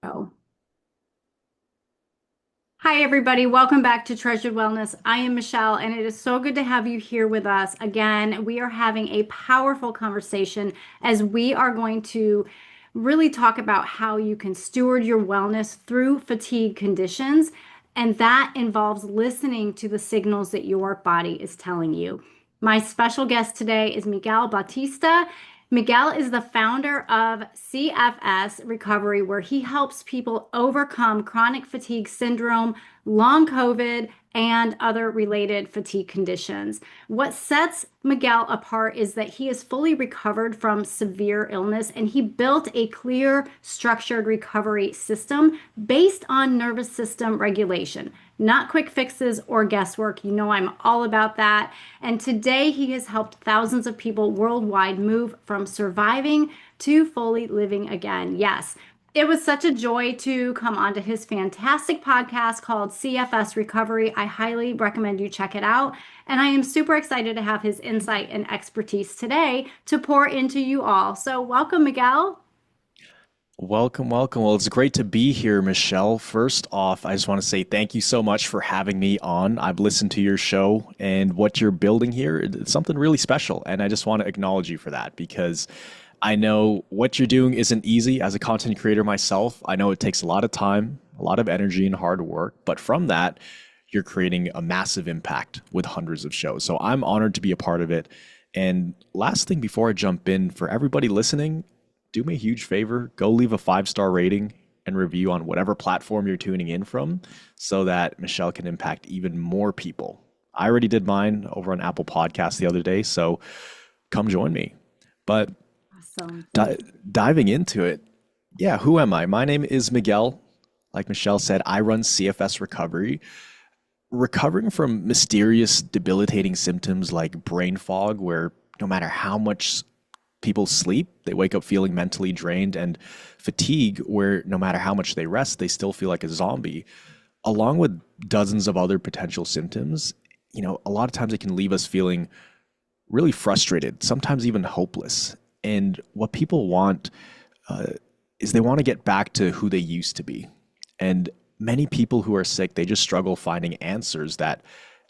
Oh. Hi, everybody. Welcome back to Treasured Wellness. I am Michelle, and it is so good to have you here with us. Again, we are having a powerful conversation as we are going to really talk about how you can steward your wellness through fatigue conditions. And that involves listening to the signals that your body is telling you. My special guest today is Miguel Bautista. Miguel is the founder of CFS Recovery, where he helps people overcome chronic fatigue syndrome, long COVID, and other related fatigue conditions. What sets Miguel apart is that he is fully recovered from severe illness and he built a clear, structured recovery system based on nervous system regulation, not quick fixes or guesswork. You know, I'm all about that. And today he has helped thousands of people worldwide move from surviving to fully living again. Yes. It was such a joy to come onto his fantastic podcast called CFS Recovery. I highly recommend you check it out. And I am super excited to have his insight and expertise today to pour into you all. So, welcome, Miguel. Welcome, welcome. Well, it's great to be here, Michelle. First off, I just want to say thank you so much for having me on. I've listened to your show and what you're building here. It's something really special. And I just want to acknowledge you for that because I know what you're doing isn't easy. As a content creator myself, I know it takes a lot of time, a lot of energy, and hard work. But from that, you're creating a massive impact with hundreds of shows. So I'm honored to be a part of it. And last thing before I jump in, for everybody listening, do me a huge favor, go leave a 5-star rating and review on whatever platform you're tuning in from so that Michelle can impact even more people. I already did mine over on Apple Podcasts the other day, so come join me. But Awesome. di- diving into it, yeah, who am I? My name is Miguel. Like Michelle said, I run CFS Recovery. Recovering from mysterious, debilitating symptoms like brain fog, where no matter how much people sleep, they wake up feeling mentally drained, and fatigue, where no matter how much they rest, they still feel like a zombie, along with dozens of other potential symptoms. A lot of times it can leave us feeling really frustrated, sometimes even hopeless. And what people want uh, is they want to get back to who they used to be. And many people who are sick, they just struggle finding answers that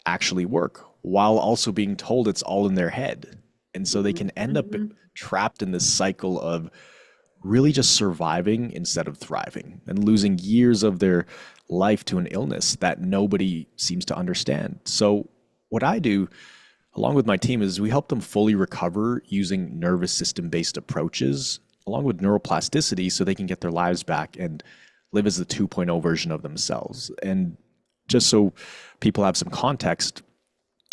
actually work while also being told it's all in their head. And so they can end up Mhm. trapped in this cycle of really just surviving instead of thriving and losing years of their life to an illness that nobody seems to understand. So, what I do along with my team is we help them fully recover using nervous system based approaches along with neuroplasticity so they can get their lives back and live as the 2.0 version of themselves. And just so people have some context,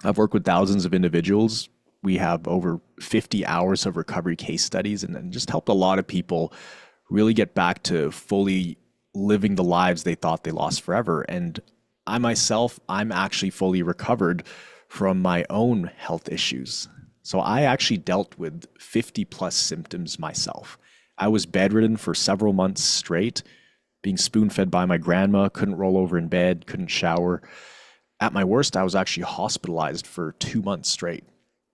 I've worked with thousands of individuals. We have over 50 hours of recovery case studies and just helped a lot of people really get back to fully living the lives they thought they lost forever. And I myself, I'm actually fully recovered from my own health issues. So I actually dealt with 50 plus symptoms myself. I was bedridden for several months straight, being spoon fed by my grandma, couldn't roll over in bed, couldn't shower. At my worst, I was actually hospitalized for 2 months straight.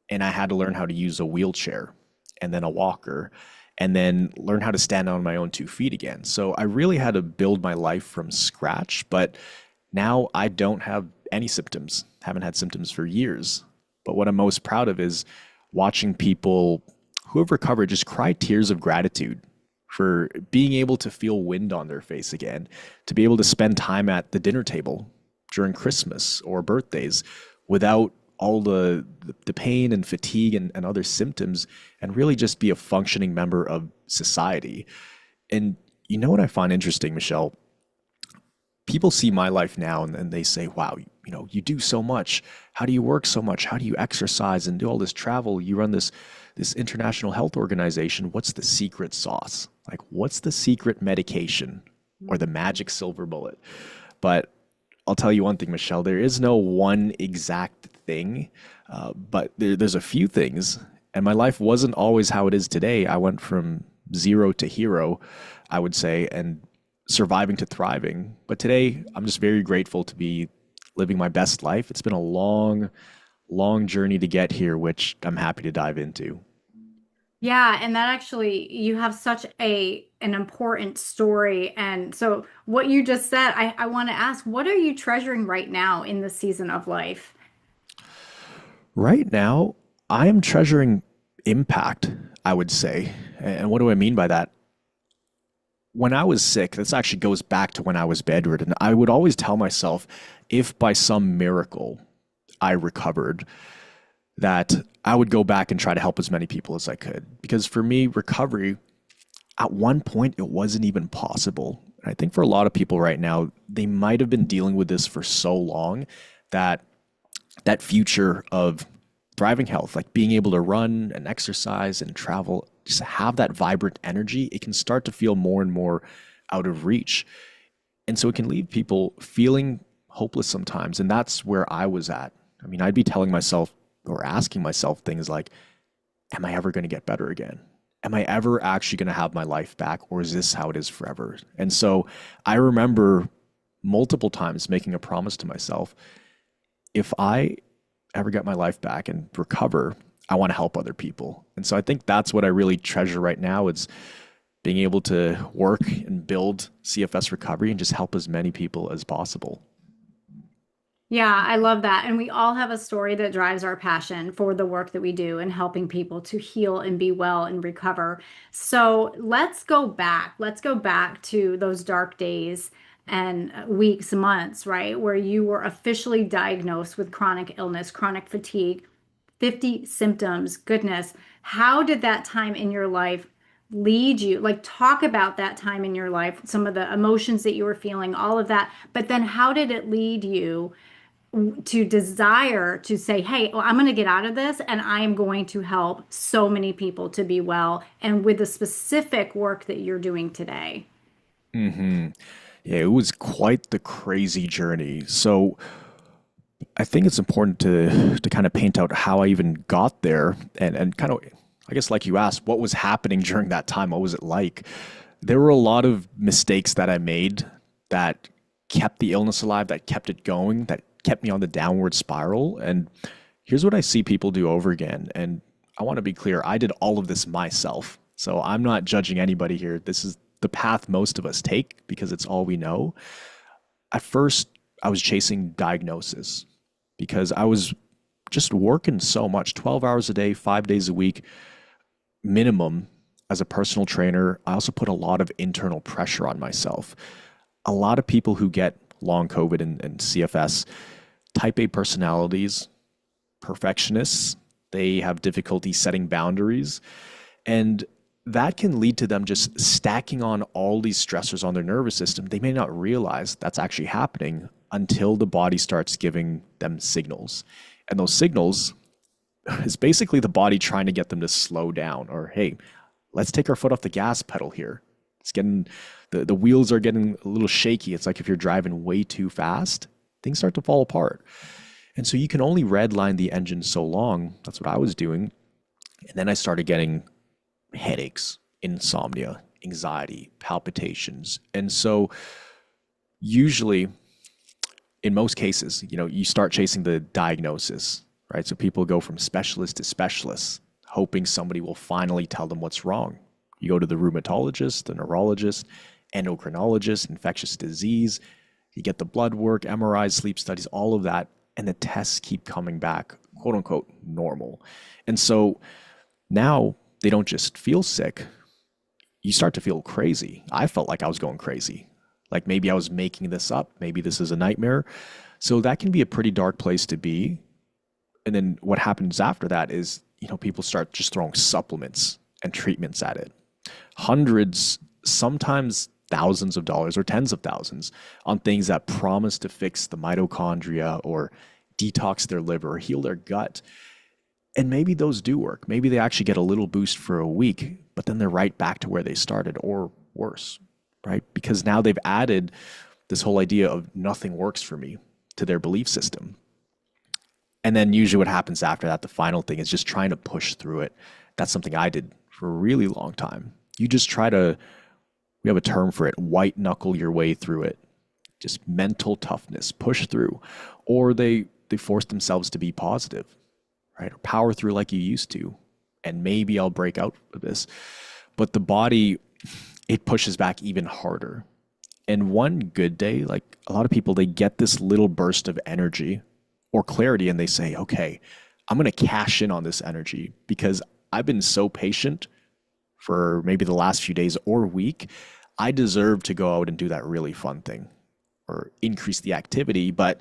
And I had to learn how to use a wheelchair and then a walker and then learn how to stand on my own 2 feet again. So I really had to build my life from scratch. But now I don't have any symptoms, haven't had symptoms for years. But what I'm most proud of is watching people who have recovered just cry tears of gratitude for being able to feel wind on their face again, to be able to spend time at the dinner table during Christmas or birthdays without all the pain and fatigue and other symptoms, and really just be a functioning member of society. And you know what I find interesting, Michelle? People see my life now and they say, wow, you do so much. How do you work so much? How do you exercise and do all this travel? You run this international health organization. What's the secret sauce? Like, what's the secret medication or the magic silver bullet? But I'll tell you one thing, Michelle, there is no one exact thing, but there's a few things. And my life wasn't always how it is today. I went from zero to hero, I would say, and surviving to thriving. But today, I'm just very grateful to be living my best life. It's been a long, long journey to get here, which I'm happy to dive into. Yeah, and that actually you have such an important story. And so what you just said, I want to ask, what are you treasuring right now in the season of life? Right now, I am treasuring impact, I would say. And what do I mean by that? When I was sick, this actually goes back to when I was bedridden. I would always tell myself, if by some miracle I recovered, that I would go back and try to help as many people as I could. Because for me, recovery, at one point, it wasn't even possible. And I think for a lot of people right now, they might have been dealing with this for so long that that future of thriving health, like being able to run and exercise and travel, just have that vibrant energy, it can start to feel more and more out of reach. And so it can leave people feeling hopeless sometimes. And that's where I was at. I mean, I'd be telling myself or asking myself things like, am I ever going to get better again? Am I ever actually going to have my life back? Or is this how it is forever? And so I remember multiple times making a promise to myself, if I ever get my life back and recover, I want to help other people. And so I think that's what I really treasure right now is being able to work and build CFS Recovery and just help as many people as possible. Yeah, I love that. And we all have a story that drives our passion for the work that we do and helping people to heal and be well and recover. So let's go back. Let's go back to those dark days and weeks, months, right? Where you were officially diagnosed with chronic illness, chronic fatigue, 50 symptoms. Goodness, how did that time in your life lead you? Like, talk about that time in your life, some of the emotions that you were feeling, all of that. But then, how did it lead you to desire to say, hey, well, I'm going to get out of this and I am going to help so many people to be well and with the specific work that you're doing today? Hmm. Yeah, it was quite the crazy journey. So I think it's important to kind of paint out how I even got there and kind of, I guess, like you asked, what was happening during that time? What was it like? There were a lot of mistakes that I made that kept the illness alive, that kept it going, that kept me on the downward spiral. And here's what I see people do over again. And I want to be clear, I did all of this myself. So I'm not judging anybody here. This is the path most of us take because it's all we know. At first, I was chasing diagnosis because I was just working so much 12 hours a day, 5 days a week, minimum as a personal trainer. I also put a lot of internal pressure on myself. A lot of people who get long COVID and CFS, type A personalities, perfectionists, they have difficulty setting boundaries. And that can lead to them just stacking on all these stressors on their nervous system. They may not realize that's actually happening until the body starts giving them signals. And those signals is basically the body trying to get them to slow down or, hey, let's take our foot off the gas pedal here. It's getting, the wheels are getting a little shaky. It's like if you're driving way too fast, things start to fall apart. And so you can only redline the engine so long. That's what I was doing. And then I started getting headaches, insomnia, anxiety, palpitations. And so usually in most cases, you start chasing the diagnosis, right? So people go from specialist to specialist, hoping somebody will finally tell them what's wrong. You go to the rheumatologist, the neurologist, endocrinologist, infectious disease, you get the blood work, MRIs, sleep studies, all of that, and the tests keep coming back, quote unquote, normal. And so now they don't just feel sick, you start to feel crazy. I felt like I was going crazy. Like maybe I was making this up. Maybe this is a nightmare. So that can be a pretty dark place to be. And then what happens after that is, people start just throwing supplements and treatments at it. Hundreds, sometimes thousands of dollars or tens of thousands on things that promise to fix the mitochondria or detox their liver or heal their gut. And maybe those do work. Maybe they actually get a little boost for a week, but then they're right back to where they started or worse, right? Because now they've added this whole idea of nothing works for me to their belief system. And then usually what happens after that, the final thing is just trying to push through it. That's something I did for a really long time. You just try to, we have a term for it, white knuckle your way through it. Just mental toughness, push through. Or they force themselves to be positive, right? Or power through like you used to. and maybe I'll break out of this. But the body, it pushes back even harder. And one good day, like a lot of people, they get this little burst of energy or clarity and they say, okay, I'm going to cash in on this energy because I've been so patient for maybe the last few days or week. I deserve to go out and do that really fun thing or increase the activity. But,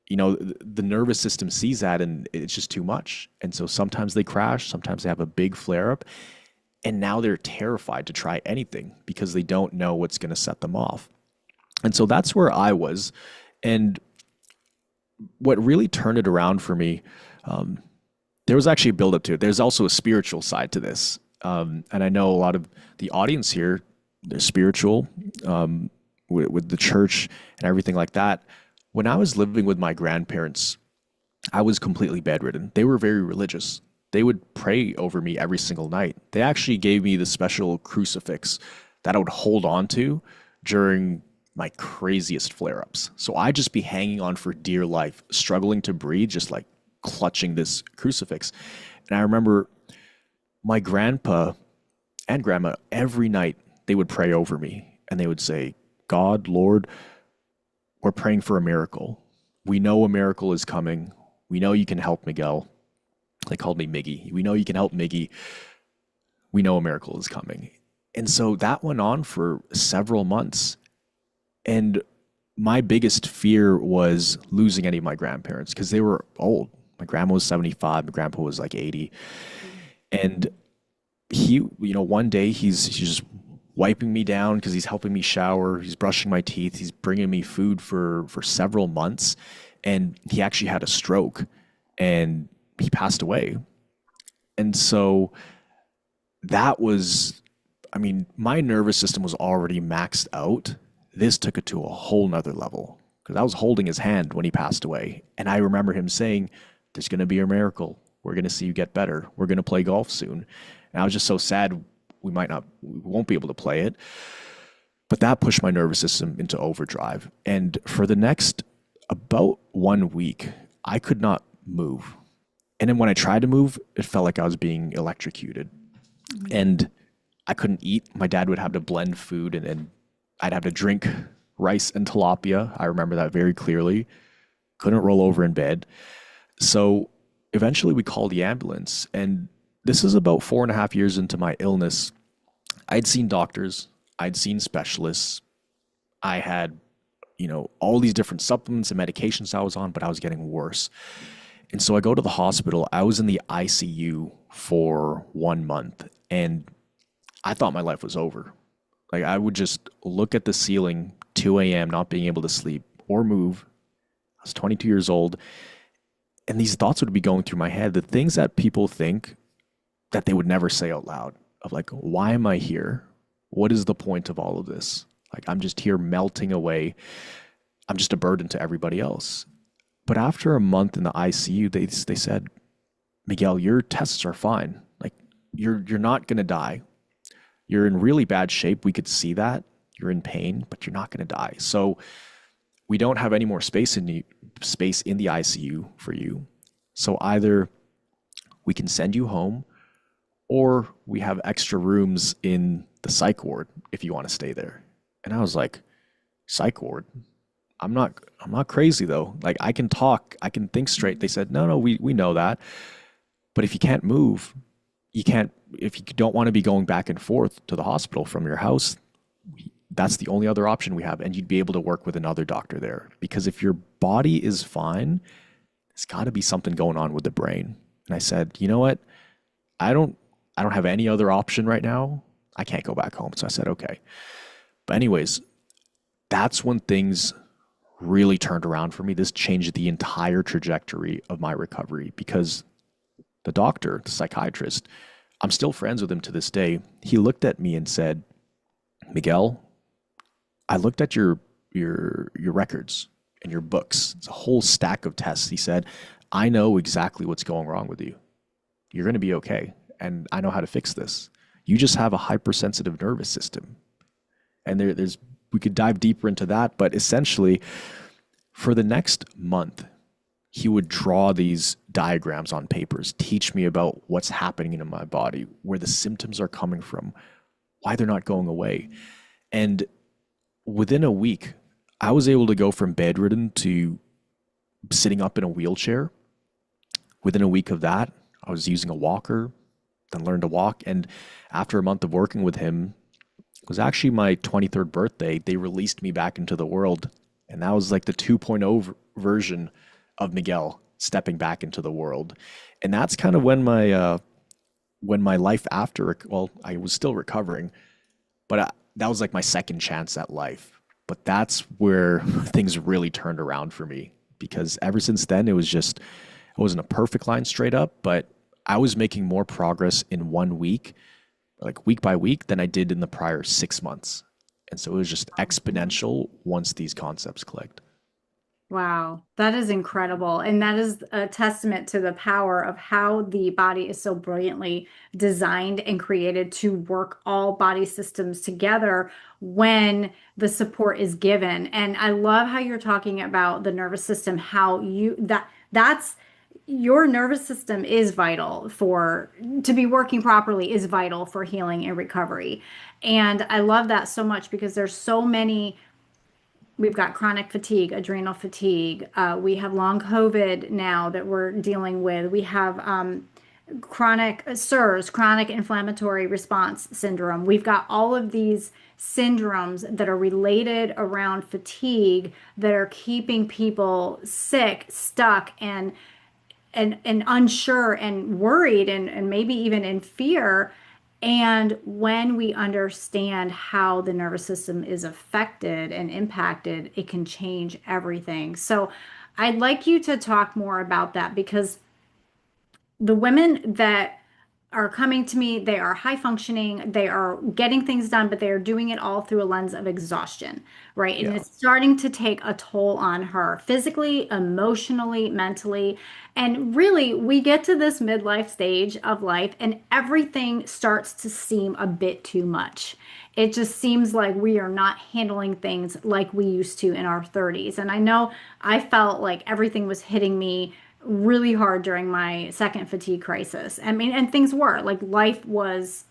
the nervous system sees that and it's just too much. And so sometimes they crash, sometimes they have a big flare up. And now they're terrified to try anything because they don't know what's going to set them off. And so that's where I was. And what really turned it around for me, there was actually a buildup to it. There's also a spiritual side to this. And I know a lot of the audience here, they're spiritual with the church and everything like that. When I was living with my grandparents, I was completely bedridden. They were very religious. They would pray over me every single night. They actually gave me the special crucifix that I would hold on to during my craziest flare-ups. So I'd just be hanging on for dear life, struggling to breathe, just like clutching this crucifix. And I remember my grandpa and grandma, every night they would pray over me and they would say, God, Lord, we're praying for a miracle. We know a miracle is coming. We know you can help Miguel. They called me Miggy. We know you can help Miggy. We know a miracle is coming. And so that went on for several months. And my biggest fear was losing any of my grandparents because they were old. My grandma was 75. My grandpa was like 80. And he, one day he's just wiping me down because he's helping me shower. He's brushing my teeth. He's bringing me food for several months. And he actually had a stroke and he passed away. And so that was, my nervous system was already maxed out. This took it to a whole nother level because I was holding his hand when he passed away. And I remember him saying, there's going to be a miracle. We're going to see you get better. We're going to play golf soon. And I was just so sad we won't be able to play it. But that pushed my nervous system into overdrive. And for the next about 1 week, I could not move. And then when I tried to move, it felt like I was being electrocuted. And I couldn't eat. My dad would have to blend food and I'd have to drink rice and tilapia. I remember that very clearly. Couldn't roll over in bed. So eventually we called the ambulance. And this is about 4.5 years into my illness. I'd seen doctors. I'd seen specialists. I had, all these different supplements and medications I was on, but I was getting worse. And so I go to the hospital. I was in the ICU for 1 month and I thought my life was over. Like I would just look at the ceiling, 2 a.m., not being able to sleep or move. I was 22 years old. And these thoughts would be going through my head, the things that people think that they would never say out loud of like, why am I here? What is the point of all of this? Like, I'm just here melting away. I'm just a burden to everybody else. But after a month in the ICU, they said, Miguel, your tests are fine. Like, you're not going to die. You're in really bad shape. We could see that. You're in pain, but you're not going to die. So we don't have any more space in the ICU for you. So either we can send you home or we have extra rooms in the psych ward if you want to stay there. And I was like, psych ward? I'm not crazy though. Like I can talk, I can think straight. They said, no, we know that. But if you can't move, if you don't want to be going back and forth to the hospital from your house, that's the only other option we have. And you'd be able to work with another doctor there. Because if your body is fine, there's got to be something going on with the brain. And I said, you know what? I don't have any other option right now. I can't go back home. So I said, okay. But anyways, that's when things really turned around for me. This changed the entire trajectory of my recovery because the doctor, the psychiatrist, I'm still friends with him to this day. He looked at me and said, Miguel, I looked at your records and your books. It's a whole stack of tests. He said, I know exactly what's going wrong with you. You're going to be okay. And I know how to fix this. You just have a hypersensitive nervous system. And we could dive deeper into that, but essentially for the next month, he would draw these diagrams on papers, teach me about what's happening in my body, where the symptoms are coming from, why they're not going away. And within a week, I was able to go from bedridden to sitting up in a wheelchair. Within a week of that, I was using a walker, then learned to walk. And after a month of working with him, it was actually my 23rd birthday, they released me back into the world. And that was like the 2.0 version of Miguel stepping back into the world. And that's kind of when my life after, well, I was still recovering, but that was like my second chance at life. But that's where things really turned around for me, because ever since then, it wasn't a perfect line straight up, but I was making more progress in 1 week, like week by week, than I did in the prior 6 months. And so it was just exponential once these concepts clicked. Wow, that is incredible. And that is a testament to the power of how the body is so brilliantly designed and created to work all body systems together when the support is given. And I love how you're talking about the nervous system, how that's your nervous system is vital for to be working properly, is vital for healing and recovery. And I love that so much because there's so many. We've got chronic fatigue, adrenal fatigue. We have long COVID now that we're dealing with. We have chronic SIRS, chronic inflammatory response syndrome. We've got all of these syndromes that are related around fatigue that are keeping people sick, stuck, and unsure and worried and maybe even in fear. And when we understand how the nervous system is affected and impacted, it can change everything. So I'd like you to talk more about that because the women that are coming to me, they are high functioning, they are getting things done, but they are doing it all through a lens of exhaustion, right? And Yeah. it's starting to take a toll on her physically, emotionally, mentally. And really, we get to this midlife stage of life and everything starts to seem a bit too much. It just seems like we are not handling things like we used to in our 30s. And I know I felt like everything was hitting me really hard during my second fatigue crisis. I mean, and things were like life was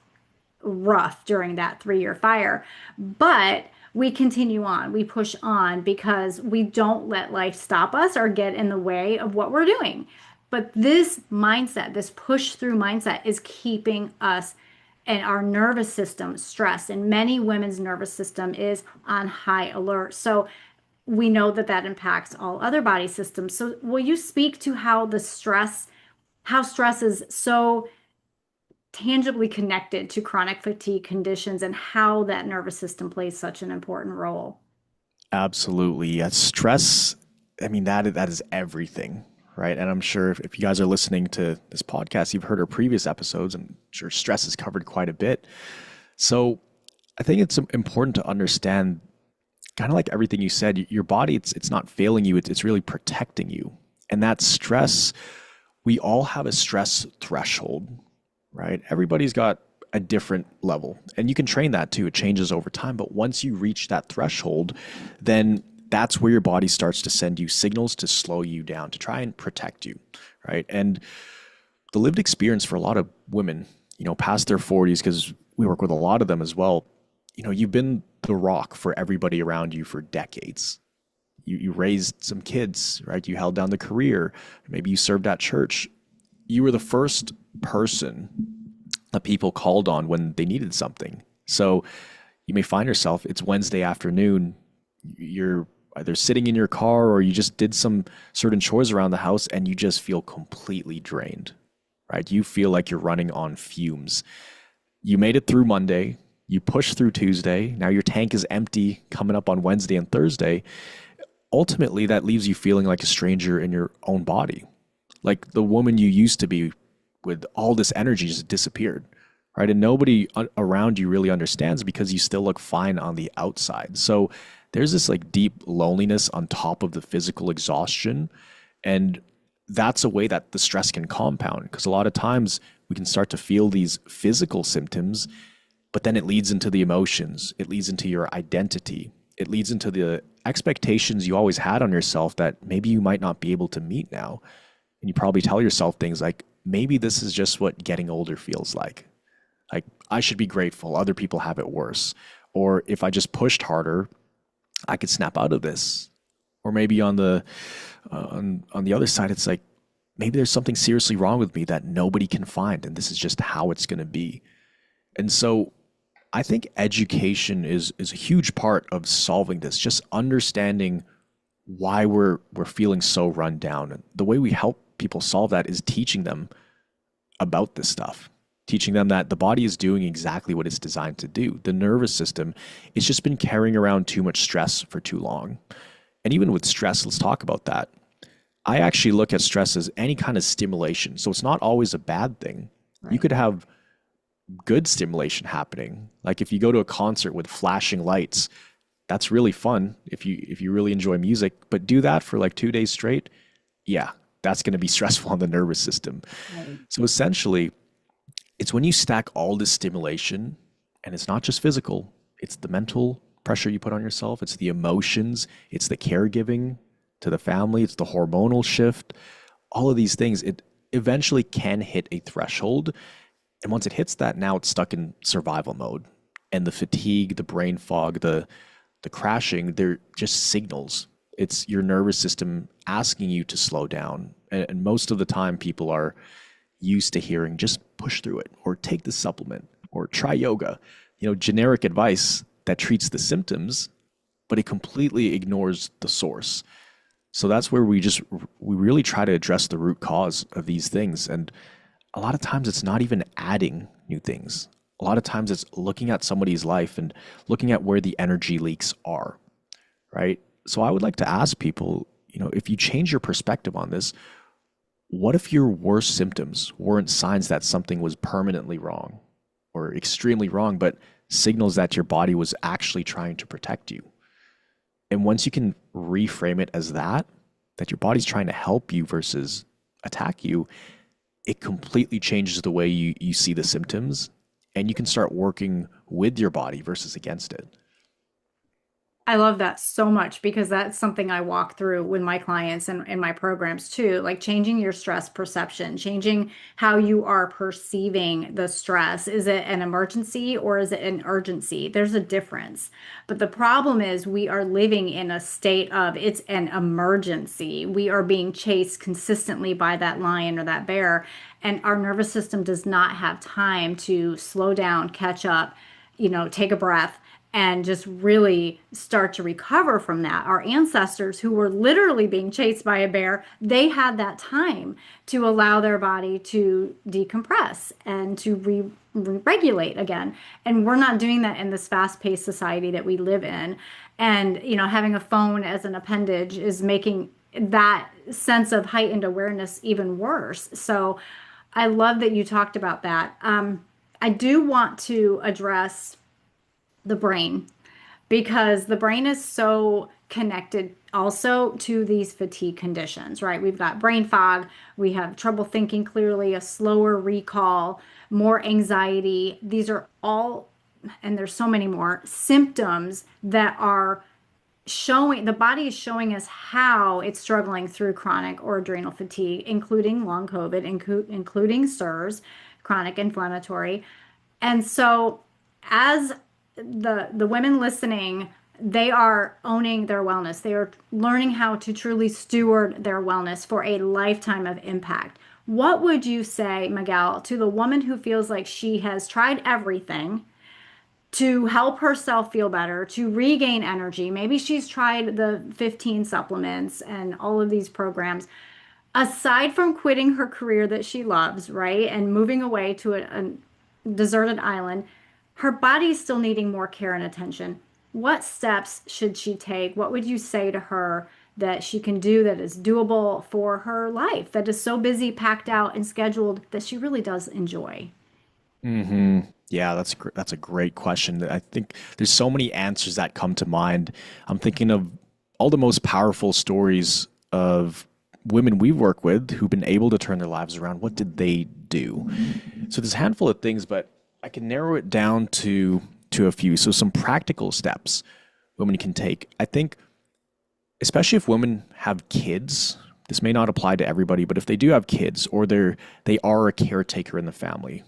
rough during that 3-year fire, but we continue on, we push on because we don't let life stop us or get in the way of what we're doing. But this mindset, this push through mindset is keeping us and our nervous system stressed. And many women's nervous system is on high alert. So we know that that impacts all other body systems. So will you speak to how stress is so tangibly connected to chronic fatigue conditions and how that nervous system plays such an important role? Absolutely. Yeah. Stress, I mean, that is everything, right? And I'm sure if you guys are listening to this podcast, you've heard our previous episodes, and I'm sure stress is covered quite a bit. So I think it's important to understand, kind of like everything you said, your body, it's not failing you, it's really protecting you. And that stress, we all have a stress threshold, right? Everybody's got a different level, and you can train that too. It changes over time. But once you reach that threshold, then that's where your body starts to send you signals to slow you down, to try and protect you, right? And the lived experience for a lot of women, past their 40s, because we work with a lot of them as well, you've been the rock for everybody around you for decades. You raised some kids, right? You held down the career. Maybe you served at church. You were the first person that people called on when they needed something. So you may find yourself, it's Wednesday afternoon, you're either sitting in your car or you just did some certain chores around the house and you just feel completely drained, right? You feel like you're running on fumes. You made it through Monday. You push through Tuesday. Now your tank is empty coming up on Wednesday and Thursday. Ultimately, that leaves you feeling like a stranger in your own body. Like the woman you used to be with all this energy just disappeared, right? And nobody around you really understands because you still look fine on the outside. So there's this like deep loneliness on top of the physical exhaustion. And that's a way that the stress can compound, because a lot of times we can start to feel these physical symptoms, but then it leads into the emotions. It leads into your identity. It leads into the expectations you always had on yourself that maybe you might not be able to meet now. And you probably tell yourself things like, maybe this is just what getting older feels like. Like, I should be grateful. Other people have it worse. Or if I just pushed harder, I could snap out of this. Or maybe on the other side, it's like, maybe there's something seriously wrong with me that nobody can find, and this is just how it's going to be. And so I think education is a huge part of solving this, just understanding why we're feeling so run down. And the way we help people solve that is teaching them about this stuff, teaching them that the body is doing exactly what it's designed to do. The nervous system, it's just been carrying around too much stress for too long. And even with stress, let's talk about that. I actually look at stress as any kind of stimulation. So it's not always a bad thing. Right. You could have good stimulation happening. Like if you go to a concert with flashing lights, that's really fun if you really enjoy music, but do that for like 2 days straight. Yeah, that's going to be stressful on the nervous system. Right. So essentially, it's when you stack all this stimulation, and it's not just physical, it's the mental pressure you put on yourself, it's the emotions, it's the caregiving to the family, it's the hormonal shift, all of these things, it eventually can hit a threshold. And once it hits that, now it's stuck in survival mode. And the fatigue, the brain fog, the crashing, they're just signals. It's your nervous system asking you to slow down. And most of the time, people are used to hearing, just push through it, or take the supplement, or try yoga. Generic advice that treats the symptoms, but it completely ignores the source. So that's where we really try to address the root cause of these things. And a lot of times it's not even adding new things. A lot of times it's looking at somebody's life and looking at where the energy leaks are, right? So I would like to ask people, if you change your perspective on this, what if your worst symptoms weren't signs that something was permanently wrong or extremely wrong, but signals that your body was actually trying to protect you? And once you can reframe it as that your body's trying to help you versus attack you, it completely changes the way you see the symptoms, and you can start working with your body versus against it. I love that so much because that's something I walk through with my clients and in my programs too, like changing your stress perception, changing how you are perceiving the stress. Is it an emergency or is it an urgency? There's a difference. But the problem is we are living in a state of it's an emergency. We are being chased consistently by that lion or that bear, and our nervous system does not have time to slow down, catch up, take a breath and just really start to recover from that. Our ancestors who were literally being chased by a bear, they had that time to allow their body to decompress and to regulate again. And we're not doing that in this fast-paced society that we live in. And, having a phone as an appendage is making that sense of heightened awareness even worse. So I love that you talked about that. I do want to address the brain, because the brain is so connected also to these fatigue conditions, right? We've got brain fog, we have trouble thinking clearly, a slower recall, more anxiety. These are all, and there's so many more symptoms that are showing, the body is showing us how it's struggling through chronic or adrenal fatigue, including long COVID, including SIRS, chronic inflammatory. And so as the women listening, they are owning their wellness. They are learning how to truly steward their wellness for a lifetime of impact. What would you say, Miguel, to the woman who feels like she has tried everything to help herself feel better, to regain energy? Maybe she's tried the 15 supplements and all of these programs. Aside from quitting her career that she loves, right, and moving away to a deserted island, her body's still needing more care and attention. What steps should she take? What would you say to her that she can do that is doable for her life, that is so busy, packed out, and scheduled that she really does enjoy? Yeah, that's a great question. I think there's so many answers that come to mind. I'm thinking of all the most powerful stories of women we work with who've been able to turn their lives around. What did they do? So there's a handful of things, but I can narrow it down to a few. So some practical steps. women can take. I think, especially if women have kids, this may not apply to everybody, but if they do have kids or they are a caretaker in the family,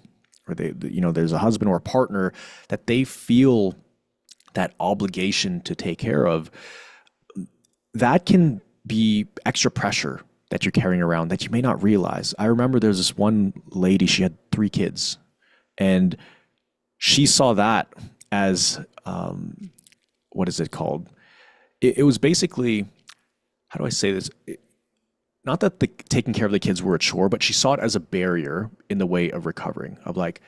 or there's a husband or a partner that they feel that obligation to take care of, that can be extra pressure that you're carrying around that you may not realize. I remember there's this one lady, she had 3 kids, and she saw that as, what is it called? It was basically, how do I say this? Not that the taking care of the kids were a chore, but she saw it as a barrier in the way of recovering, of like,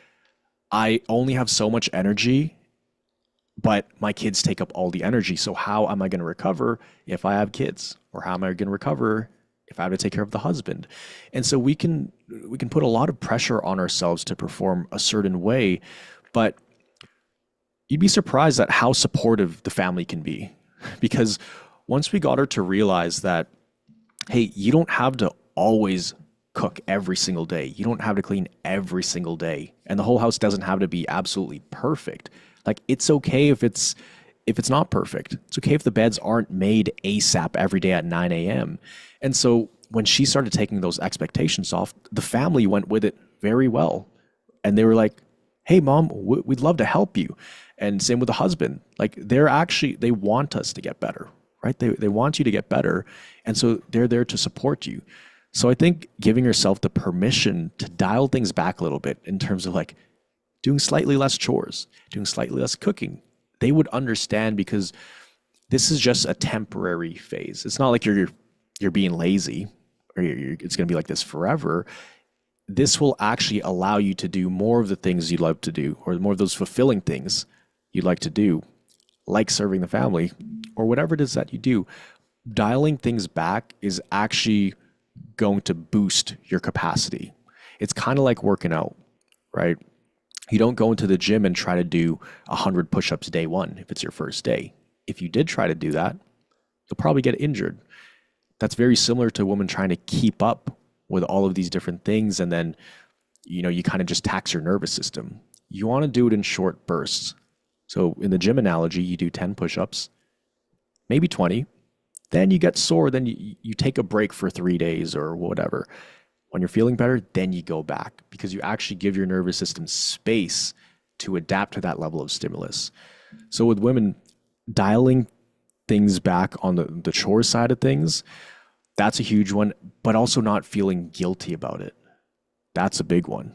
I only have so much energy, but my kids take up all the energy. So how am I going to recover if I have kids? Or how am I going to recover if I have to take care of the husband? And so we can put a lot of pressure on ourselves to perform a certain way, but you'd be surprised at how supportive the family can be. Because once we got her to realize that, hey, you don't have to always cook every single day. You don't have to clean every single day. And the whole house doesn't have to be absolutely perfect. Like, it's okay if it's not perfect. It's okay if the beds aren't made ASAP every day at 9 a.m. And so when she started taking those expectations off, the family went with it very well. And they were like, hey, mom, we'd love to help you. And same with the husband. Like, they want us to get better, right? They want you to get better. And so they're there to support you. So I think giving yourself the permission to dial things back a little bit in terms of like doing slightly less chores, doing slightly less cooking, they would understand, because this is just a temporary phase. It's not like you're being lazy or it's going to be like this forever. This will actually allow you to do more of the things you love to do, or more of those fulfilling things you'd like to do, like serving the family or whatever it is that you do. Dialing things back is actually going to boost your capacity. It's kind of like working out, right? You don't go into the gym and try to do 100 push-ups day one if it's your first day. If you did try to do that, you'll probably get injured. That's very similar to a woman trying to keep up with all of these different things, and then you kind of just tax your nervous system. You want to do it in short bursts. So in the gym analogy, you do 10 push-ups, maybe 20, then you get sore, then you take a break for 3 days or whatever. When you're feeling better, then you go back, because you actually give your nervous system space to adapt to that level of stimulus. So with women, dialing things back on the chore side of things, that's a huge one, but also not feeling guilty about it. That's a big one.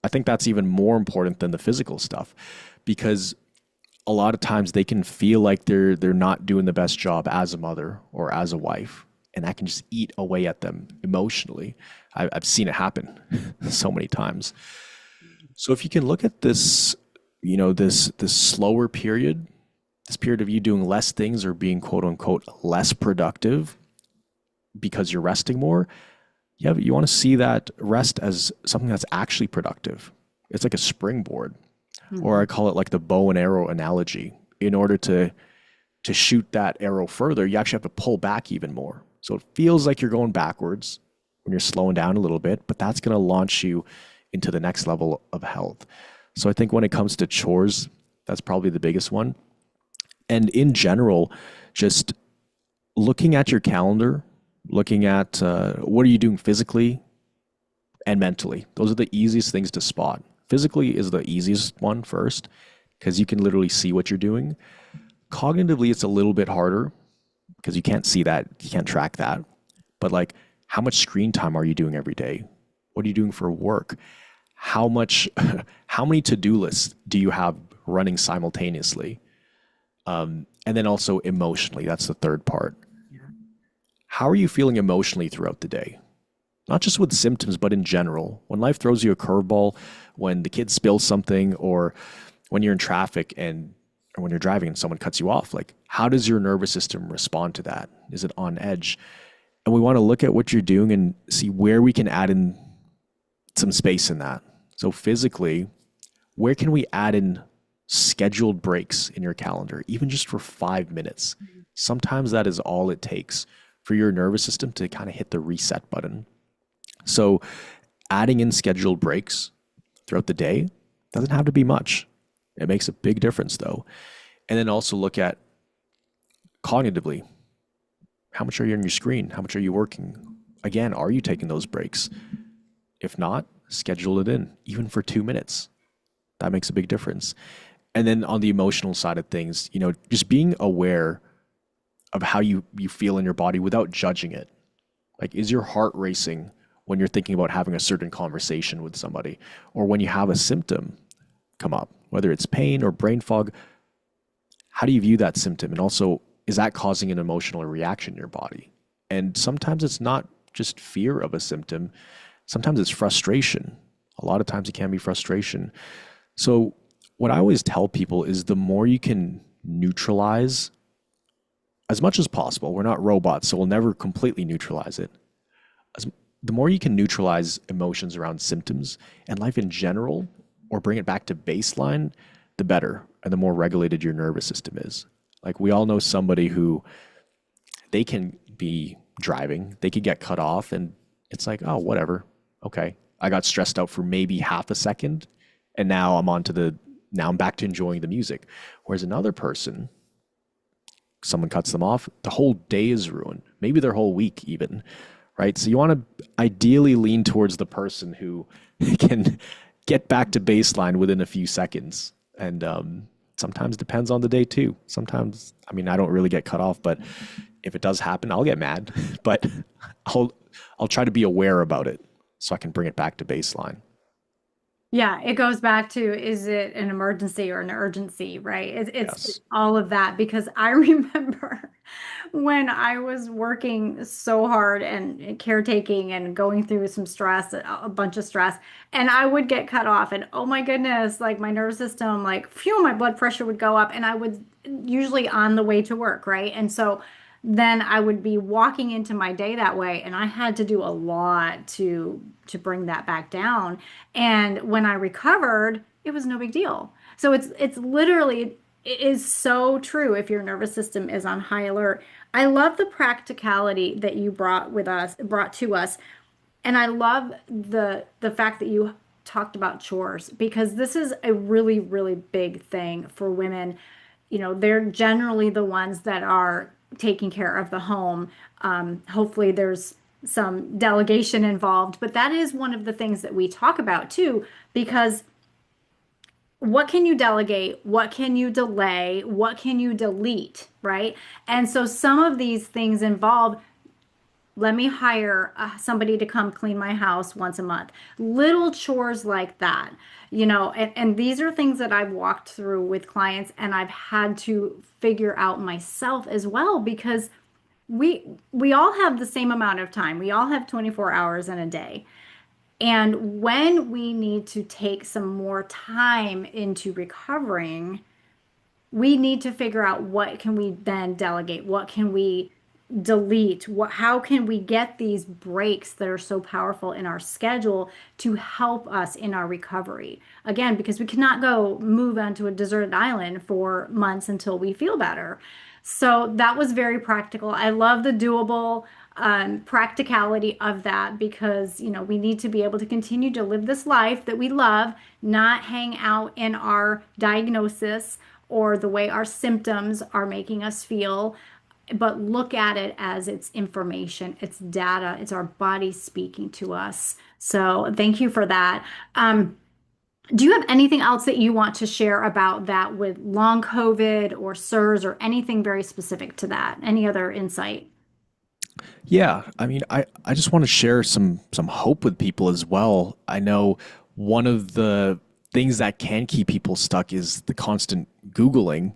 I think that's even more important than the physical stuff, because a lot of times they can feel like they're not doing the best job as a mother or as a wife, and that can just eat away at them emotionally. I've seen it happen so many times. So if you can look at this, this slower period, this period of you doing less things or being quote unquote less productive because you're resting more, you want to see that rest as something that's actually productive. It's like a springboard. Or I call it like the bow and arrow analogy. In order to shoot that arrow further, you actually have to pull back even more. So it feels like you're going backwards when you're slowing down a little bit, but that's going to launch you into the next level of health. So I think when it comes to chores, that's probably the biggest one. And in general, just looking at your calendar, looking at what are you doing physically and mentally. Those are the easiest things to spot. Physically is the easiest one first, because you can literally see what you're doing. Cognitively, it's a little bit harder because you can't see that, you can't track that. But like, how much screen time are you doing every day? What are you doing for work? How many to-do lists do you have running simultaneously? And then also emotionally, that's the third part. How are you feeling emotionally throughout the day? Not just with symptoms, but in general. When life throws you a curveball, when the kid spills something, or when you're in traffic or when you're driving and someone cuts you off, like, how does your nervous system respond to that? Is it on edge? And we want to look at what you're doing and see where we can add in some space in that. So physically, where can we add in scheduled breaks in your calendar, even just for 5 minutes? Sometimes that is all it takes for your nervous system to kind of hit the reset button. So adding in scheduled breaks throughout the day doesn't have to be much. It makes a big difference though. And then also look at cognitively, how much are you on your screen? How much are you working? Again, are you taking those breaks? If not, schedule it in, even for 2 minutes. That makes a big difference. And then on the emotional side of things, just being aware of how you feel in your body without judging it. Like, is your heart racing when you're thinking about having a certain conversation with somebody, or when you have a symptom come up, whether it's pain or brain fog? How do you view that symptom? And also, is that causing an emotional reaction in your body? And sometimes it's not just fear of a symptom. Sometimes it's frustration. A lot of times it can be frustration. So what I always tell people is the more you can neutralize as much as possible, we're not robots, so we'll never completely neutralize it. The more you can neutralize emotions around symptoms and life in general, or bring it back to baseline, the better, and the more regulated your nervous system is. Like, we all know somebody who they can be driving, they could get cut off, and it's like, oh, whatever. Okay. I got stressed out for maybe half a second, and now I'm back to enjoying the music. Whereas another person, someone cuts them off, the whole day is ruined, maybe their whole week even, right? So you want to ideally lean towards the person who can get back to baseline within a few seconds. And sometimes depends on the day too. Sometimes, I don't really get cut off, but if it does happen, I'll get mad, but I'll try to be aware about it so I can bring it back to baseline. Yeah, it goes back to, is it an emergency or an urgency, right? It's Yes. all of that, because I remember when I was working so hard and caretaking and going through some stress, a bunch of stress, and I would get cut off, and oh my goodness, like my nervous system, like, phew, my blood pressure would go up, and I would usually on the way to work, right? And so then I would be walking into my day that way, and I had to do a lot to bring that back down. And when I recovered, it was no big deal. So it's literally, it is so true if your nervous system is on high alert. I love the practicality that you brought to us. And I love the fact that you talked about chores, because this is a really, really big thing for women. They're generally the ones that are taking care of the home. Hopefully there's some delegation involved, but that is one of the things that we talk about too, because what can you delegate? What can you delay? What can you delete? Right? And so some of these things involve, let me hire somebody to come clean my house once a month. Little chores like that, and these are things that I've walked through with clients, and I've had to figure out myself as well, because we all have the same amount of time. We all have 24 hours in a day. And when we need to take some more time into recovering, we need to figure out, what can we then delegate? What can we delete? How can we get these breaks that are so powerful in our schedule to help us in our recovery? Again, because we cannot go move onto a deserted island for months until we feel better. So that was very practical. I love the doable practicality of that, because we need to be able to continue to live this life that we love, not hang out in our diagnosis or the way our symptoms are making us feel, but look at it as it's information, it's data, it's our body speaking to us. So thank you for that. Do you have anything else that you want to share about that with long COVID or SIRS, or anything very specific to that? Any other insight? Yeah, I just want to share some hope with people as well. I know one of the things that can keep people stuck is the constant Googling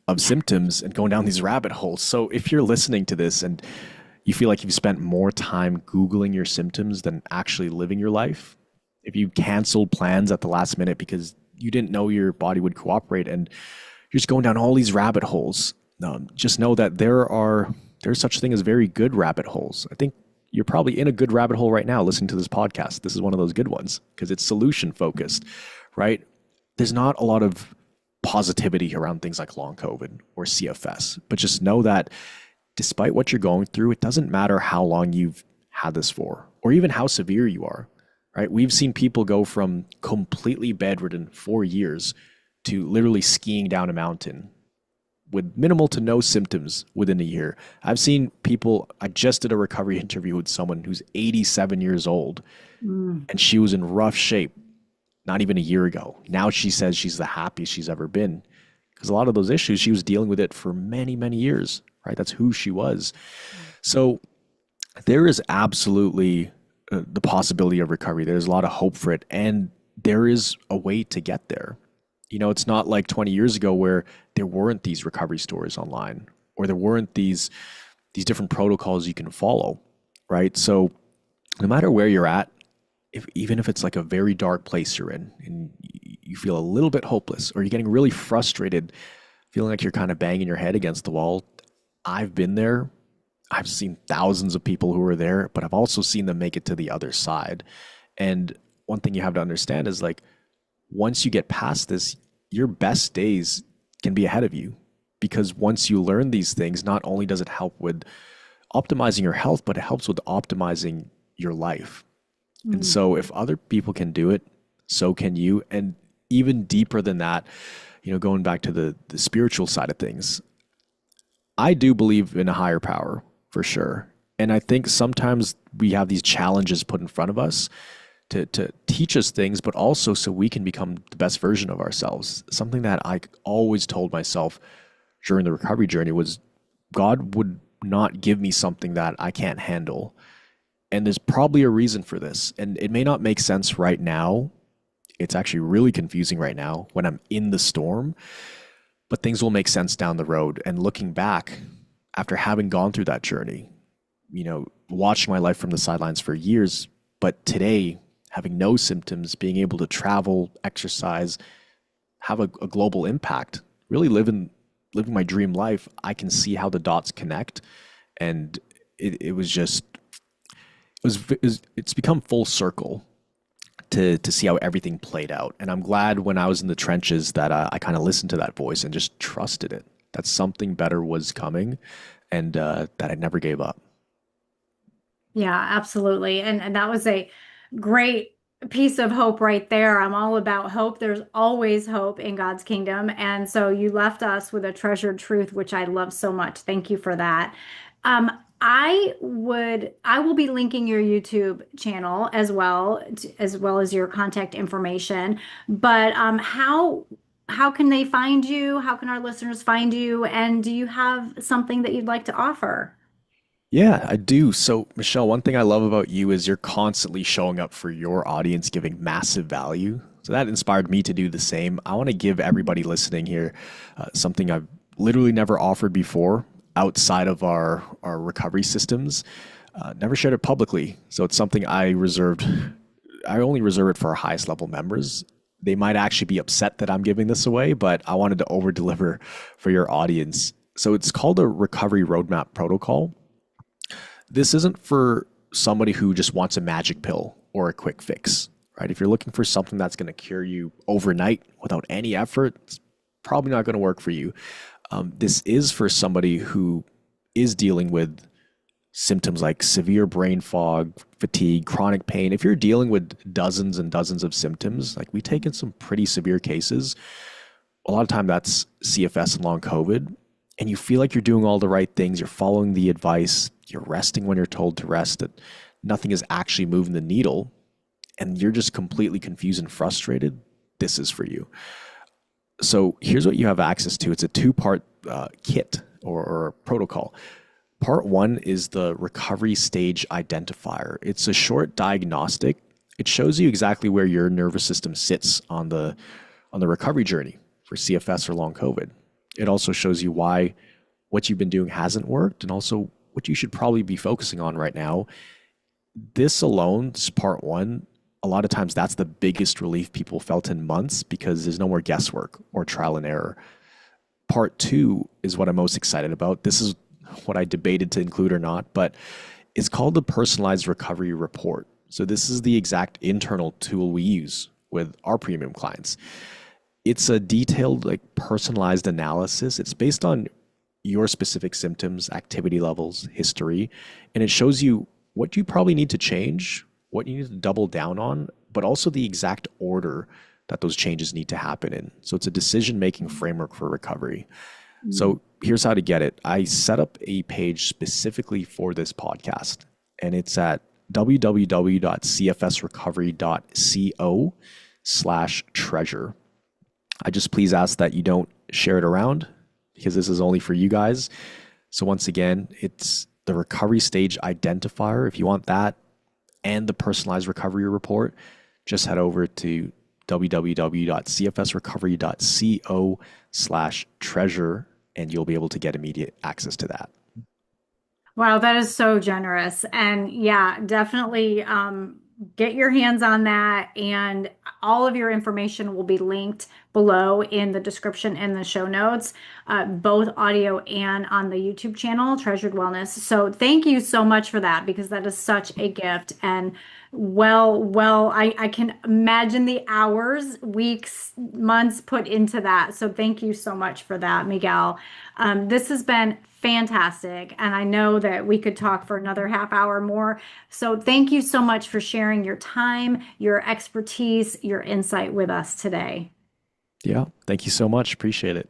of symptoms and going down these rabbit holes. So if you're listening to this and you feel like you've spent more time Googling your symptoms than actually living your life, if you canceled plans at the last minute because you didn't know your body would cooperate and you're just going down all these rabbit holes, just know that there's such a thing as very good rabbit holes. I think you're probably in a good rabbit hole right now listening to this podcast. This is one of those good ones because it's solution focused, right? There's not a lot of positivity around things like long COVID or CFS, but just know that despite what you're going through, it doesn't matter how long you've had this for or even how severe you are, right? We've seen people go from completely bedridden 4 years to literally skiing down a mountain with minimal to no symptoms within a year. I've seen people, I just did a recovery interview with someone who's 87 years old Mm. and she was in rough shape not even a year ago. Now she says she's the happiest she's ever been because a lot of those issues, she was dealing with it for many, many years, right? That's who she was. So there is absolutely the possibility of recovery. There's a lot of hope for it. And there is a way to get there. You know, it's not like 20 years ago where there weren't these recovery stories online or there weren't these different protocols you can follow, right? So no matter where you're at, even if it's like a very dark place you're in and you feel a little bit hopeless or you're getting really frustrated, feeling like you're kind of banging your head against the wall, I've been there. I've seen thousands of people who are there, but I've also seen them make it to the other side. And one thing you have to understand is like, once you get past this, your best days can be ahead of you. Because once you learn these things, not only does it help with optimizing your health, but it helps with optimizing your life. And Mm. so if other people can do it, so can you. And even deeper than that, you know, going back to the spiritual side of things, I do believe in a higher power for sure. And I think sometimes we have these challenges put in front of us to teach us things, but also so we can become the best version of ourselves. Something that I always told myself during the recovery journey was God would not give me something that I can't handle. And there's probably a reason for this. And it may not make sense right now. It's actually really confusing right now when I'm in the storm, but things will make sense down the road. And looking back after having gone through that journey, you know, watching my life from the sidelines for years, but today having no symptoms, being able to travel, exercise, have a global impact, really living my dream life, I can see how the dots connect. And it was just, it's become full circle to see how everything played out. And I'm glad when I was in the trenches that I kind of listened to that voice and just trusted it, that something better was coming and that I never gave up. Yeah, absolutely. And that was a great piece of hope right there. I'm all about hope. There's always hope in God's kingdom. And so you left us with a treasured truth, which I love so much. Thank you for that. I will be linking your YouTube channel as well as your contact information. But how can they find you? How can our listeners find you? And do you have something that you'd like to offer? Yeah, I do. So, Michelle, one thing I love about you is you're constantly showing up for your audience, giving massive value. So that inspired me to do the same. I want to give everybody listening here something I've literally never offered before outside of our recovery systems. Never shared it publicly. So it's something I reserved. I only reserve it for our highest level members. They might actually be upset that I'm giving this away, but I wanted to over deliver for your audience. So it's called a recovery roadmap protocol. This isn't for somebody who just wants a magic pill or a quick fix, right? If you're looking for something that's going to cure you overnight without any effort, it's probably not going to work for you. This is for somebody who is dealing with symptoms like severe brain fog, fatigue, chronic pain. If you're dealing with dozens and dozens of symptoms, like we take in some pretty severe cases, a lot of time that's CFS and long COVID, and you feel like you're doing all the right things, you're following the advice, you're resting when you're told to rest, that nothing is actually moving the needle, and you're just completely confused and frustrated, this is for you. So here's what you have access to. It's a two-part kit or protocol. Part one is the recovery stage identifier. It's a short diagnostic. It shows you exactly where your nervous system sits on the recovery journey for CFS or long COVID. It also shows you why what you've been doing hasn't worked and also what you should probably be focusing on right now. This alone, this is part one, a lot of times that's the biggest relief people felt in months because there's no more guesswork or trial and error. Part two is what I'm most excited about. This is what I debated to include or not, but it's called the personalized recovery report. So this is the exact internal tool we use with our premium clients. It's a detailed, like personalized analysis. It's based on your specific symptoms, activity levels, history, and it shows you what you probably need to change, what you need to double down on, but also the exact order that those changes need to happen in. So it's a decision-making framework for recovery. So here's how to get it. I set up a page specifically for this podcast, and it's at www.cfsrecovery.co/treasure. I just please ask that you don't share it around because this is only for you guys. So once again, it's the recovery stage identifier. If you want that and the personalized recovery report, just head over to www.cfsrecovery.co/treasure and you'll be able to get immediate access to that. Wow, that is so generous. And yeah, definitely get your hands on that. And all of your information will be linked below in the description and the show notes, both audio and on the YouTube channel, Treasured Wellness. So thank you so much for that because that is such a gift. And I can imagine the hours, weeks, months put into that. So thank you so much for that, Miguel. This has been fantastic. And I know that we could talk for another half hour more. So thank you so much for sharing your time, your expertise, your insight with us today. Yeah. Thank you so much. Appreciate it.